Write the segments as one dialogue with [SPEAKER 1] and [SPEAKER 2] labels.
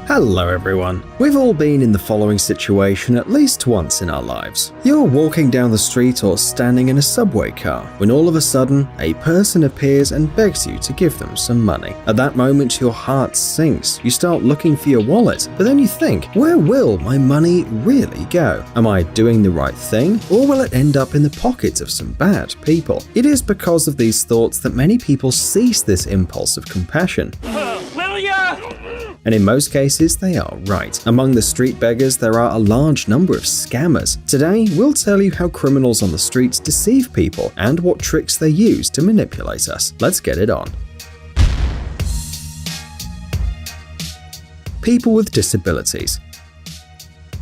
[SPEAKER 1] Hello everyone. We've all been in the following situation at least once in our lives. You're walking down the street or standing in a subway car when all of a sudden a person appears and begs you to give them some money. At that moment your heart sinks. You start looking for your wallet, but then you think, where will my money really go? Am I doing the right thing, or will it end up in the pockets of some bad people? It is because of these thoughts that many people cease this impulse of compassion. And in most cases, they are right. Among the street beggars, there are a large number of scammers. Today, we'll tell you how criminals on the streets deceive people and what tricks they use to manipulate us. Let's get it on. People with disabilities.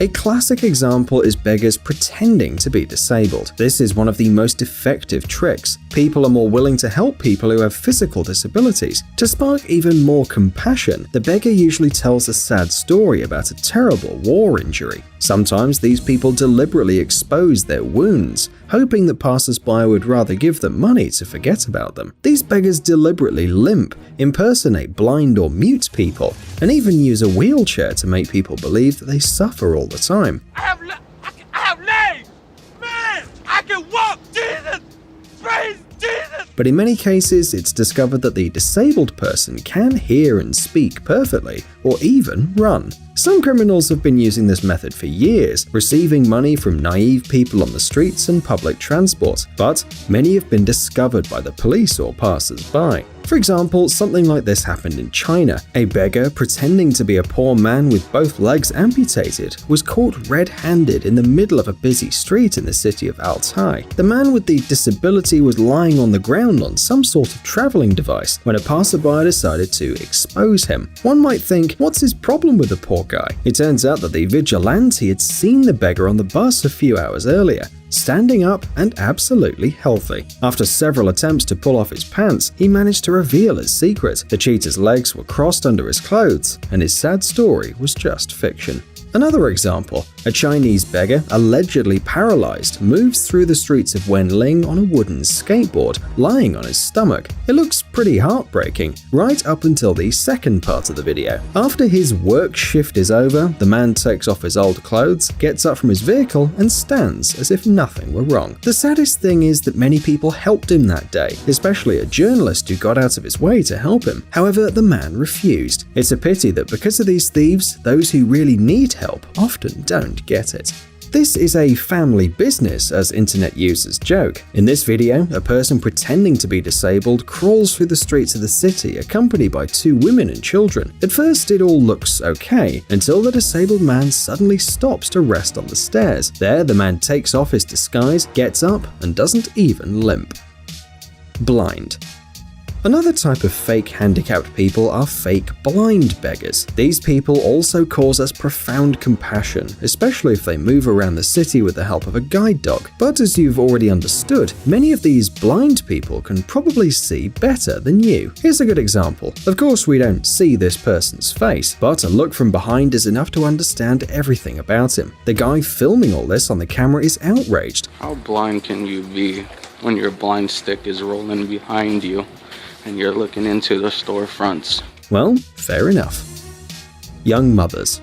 [SPEAKER 1] A classic example is beggars pretending to be disabled. This is one of the most effective tricks. People are more willing to help people who have physical disabilities. To spark even more compassion, the beggar usually tells a sad story about a terrible war injury. Sometimes these people deliberately expose their wounds, hoping that passers-by would rather give them money to forget about them. These beggars deliberately limp, impersonate blind or mute people, and even use a wheelchair to make people believe that they suffer all the time.
[SPEAKER 2] I have legs! Man! I can walk! Jesus! Praise Jesus!
[SPEAKER 1] But in many cases, it's discovered that the disabled person can hear and speak perfectly, or even run. Some criminals have been using this method for years, receiving money from naive people on the streets and public transport, but many have been discovered by the police or passers-by. For example, something like this happened in China. A beggar, pretending to be a poor man with both legs amputated, was caught red-handed in the middle of a busy street in the city of Altai. The man with the disability was lying on the ground on some sort of traveling device when a passerby decided to expose him. One might think, what's his problem with the poor guy? It turns out that the vigilante had seen the beggar on the bus a few hours earlier, standing up and absolutely healthy. After several attempts to pull off his pants, he managed to reveal his secret. The cheater's legs were crossed under his clothes, and his sad story was just fiction. Another example, a Chinese beggar, allegedly paralyzed, moves through the streets of Wenling on a wooden skateboard, lying on his stomach. It looks pretty heartbreaking, right up until the second part of the video. After his work shift is over, the man takes off his old clothes, gets up from his vehicle, and stands as if nothing were wrong. The saddest thing is that many people helped him that day, especially a journalist who got out of his way to help him. However, the man refused. It's a pity that because of these thieves, those who really need help often don't get it. This is a family business, as internet users joke. In this video, a person pretending to be disabled crawls through the streets of the city accompanied by two women and children. At first, it all looks okay, until the disabled man suddenly stops to rest on the stairs. There, the man takes off his disguise, gets up, and doesn't even limp. Blind. Another type of fake handicapped people are fake blind beggars. These people also cause us profound compassion, especially if they move around the city with the help of a guide dog. But as you've already understood, many of these blind people can probably see better than you. Here's a good example. Of course, we don't see this person's face, but a look from behind is enough to understand everything about him. The guy filming all this on the camera is outraged.
[SPEAKER 3] How blind can you be when your blind stick is rolling behind you and you're looking into the storefronts?
[SPEAKER 1] Well, fair enough. Young mothers.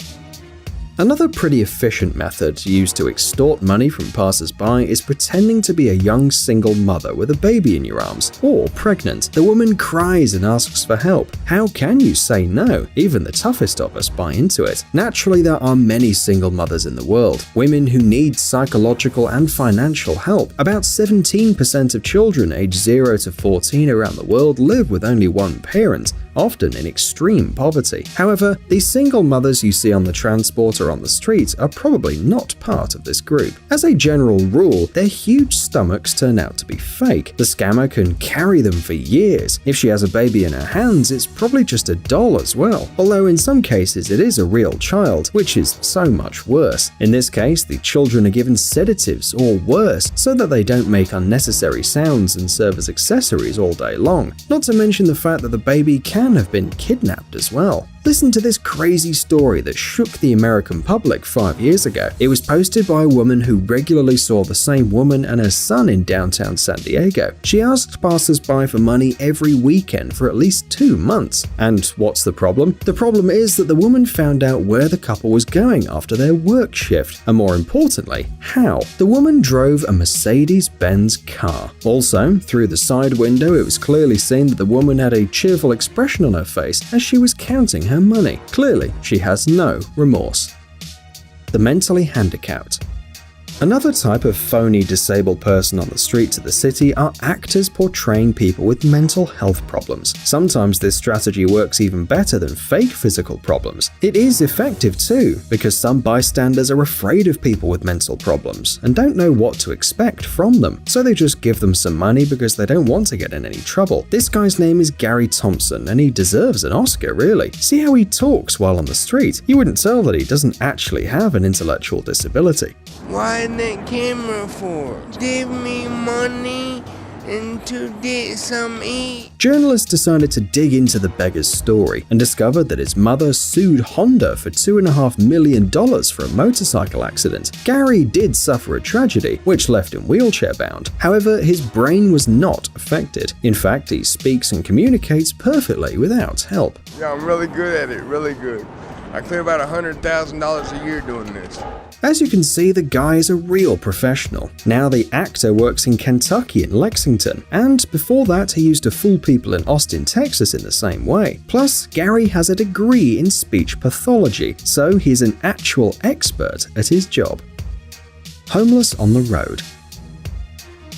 [SPEAKER 1] Another pretty efficient method used to extort money from passers-by is pretending to be a young single mother with a baby in your arms, or pregnant. The woman cries and asks for help. How can you say no? Even the toughest of us buy into it. Naturally, there are many single mothers in the world, women who need psychological and financial help. About 17% of children aged 0 to 14 around the world live with only one parent, often in extreme poverty. However, the single mothers you see on the transport or on the street are probably not part of this group. As a general rule, their huge stomachs turn out to be fake. The scammer can carry them for years. If she has a baby in her hands, it's probably just a doll as well. Although in some cases it is a real child, which is so much worse. In this case, the children are given sedatives or worse, so that they don't make unnecessary sounds and serve as accessories all day long. Not to mention the fact that the baby can have been kidnapped as well. Listen to this crazy story that shook the American public 5 years ago. It was posted by a woman who regularly saw the same woman and her son in downtown San Diego. She asked passers-by for money every weekend for at least 2 months. And what's the problem? The problem is that the woman found out where the couple was going after their work shift, and more importantly, how. The woman drove a Mercedes-Benz car. Also, through the side window, it was clearly seen that the woman had a cheerful expression on her face as she was counting her money. Clearly, she has no remorse. The mentally handicapped. Another type of phony disabled person on the streets of the city are actors portraying people with mental health problems. Sometimes this strategy works even better than fake physical problems. It is effective too, because some bystanders are afraid of people with mental problems and don't know what to expect from them, so they just give them some money because they don't want to get in any trouble. This guy's name is Gary Thompson, and he deserves an Oscar, really. See how he talks while on the street? You wouldn't tell that he doesn't actually have an intellectual disability.
[SPEAKER 4] Why that camera for? Give me money and to get some eat.
[SPEAKER 1] Journalists decided to dig into the beggar's story and discovered that his mother sued Honda for $2.5 million for a motorcycle accident. Gary did suffer a tragedy, which left him wheelchair-bound. However, his brain was not affected. In fact, he speaks and communicates perfectly without help.
[SPEAKER 4] Yeah, I'm really good at it, really good. I clear about $100,000 a year doing this.
[SPEAKER 1] As you can see, the guy is a real professional. Now the actor works in Kentucky and Lexington, and before that he used to fool people in Austin, Texas in the same way. Plus, Gary has a degree in speech pathology, so he's an actual expert at his job. Homeless on the road.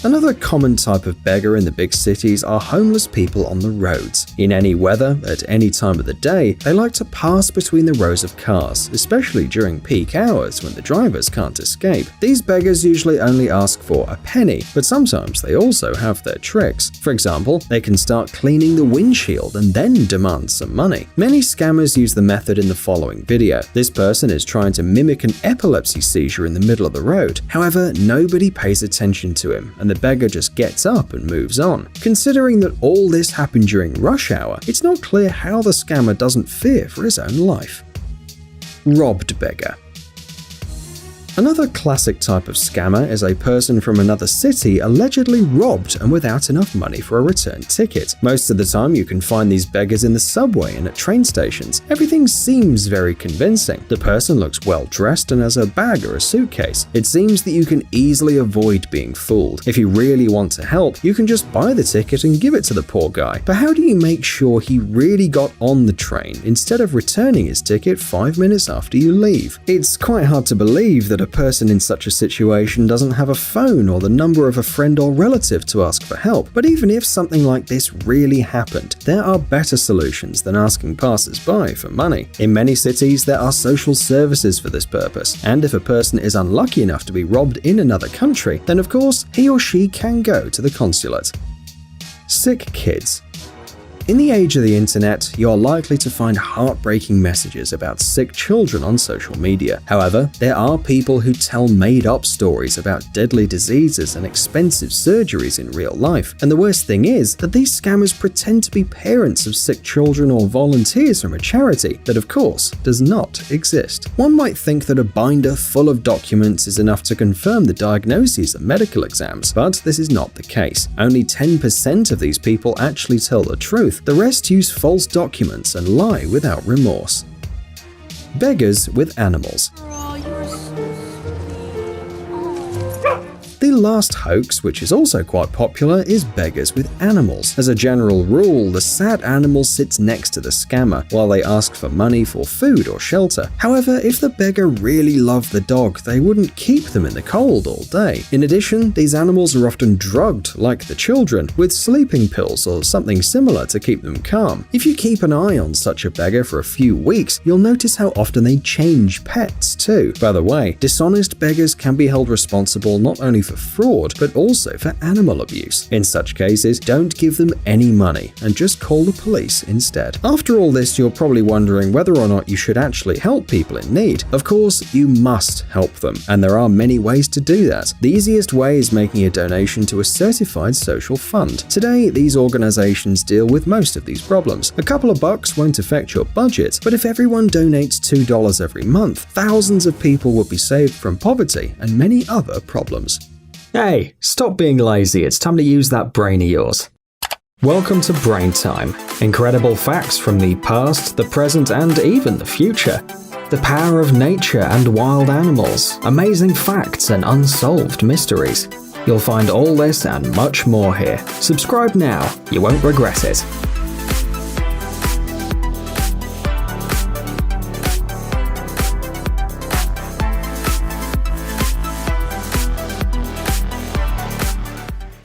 [SPEAKER 1] Another common type of beggar in the big cities are homeless people on the roads. In any weather, at any time of the day, they like to pass between the rows of cars, especially during peak hours when the drivers can't escape. These beggars usually only ask for a penny, but sometimes they also have their tricks. For example, they can start cleaning the windshield and then demand some money. Many scammers use the method in the following video. This person is trying to mimic an epilepsy seizure in the middle of the road. However, nobody pays attention to him, and the beggar just gets up and moves on. Considering that all this happened during rush hour, it's not clear how the scammer doesn't fear for his own life. Robbed beggar. Another classic type of scammer is a person from another city allegedly robbed and without enough money for a return ticket. Most of the time you can find these beggars in the subway and at train stations. Everything seems very convincing. The person looks well dressed and has a bag or a suitcase. It seems that you can easily avoid being fooled. If you really want to help, you can just buy the ticket and give it to the poor guy. But how do you make sure he really got on the train instead of returning his ticket 5 minutes after you leave? It's quite hard to believe that a person in such a situation doesn't have a phone or the number of a friend or relative to ask for help. But even if something like this really happened, there are better solutions than asking passers-by for money. In many cities, there are social services for this purpose, and if a person is unlucky enough to be robbed in another country, then of course he or she can go to the consulate. Sick kids. In the age of the internet, you are likely to find heartbreaking messages about sick children on social media. However, there are people who tell made-up stories about deadly diseases and expensive surgeries in real life. And the worst thing is that these scammers pretend to be parents of sick children or volunteers from a charity that, of course, does not exist. One might think that a binder full of documents is enough to confirm the diagnoses and medical exams, but this is not the case. Only 10% of these people actually tell the truth. The rest use false documents and lie without remorse. Beggars with animals. The last hoax, which is also quite popular, is beggars with animals. As a general rule, the sad animal sits next to the scammer while they ask for money for food or shelter. However, if the beggar really loved the dog, they wouldn't keep them in the cold all day. In addition, these animals are often drugged, like the children, with sleeping pills or something similar to keep them calm. If you keep an eye on such a beggar for a few weeks, you'll notice how often they change pets too. By the way, dishonest beggars can be held responsible not only for fraud, but also for animal abuse. In such cases, don't give them any money and just call the police instead. After all this, you're probably wondering whether or not you should actually help people in need. Of course, you must help them, and there are many ways to do that. The easiest way is making a donation to a certified social fund. Today, these organizations deal with most of these problems. A couple of bucks won't affect your budget, but if everyone donates $2 every month, thousands of people will be saved from poverty and many other problems.
[SPEAKER 5] Hey, stop being lazy, it's time to use that brain of yours. Welcome to Brain Time. Incredible facts from the past, the present, and even the future. The power of nature and wild animals, amazing facts and unsolved mysteries. You'll find all this and much more here. Subscribe now, you won't regret it.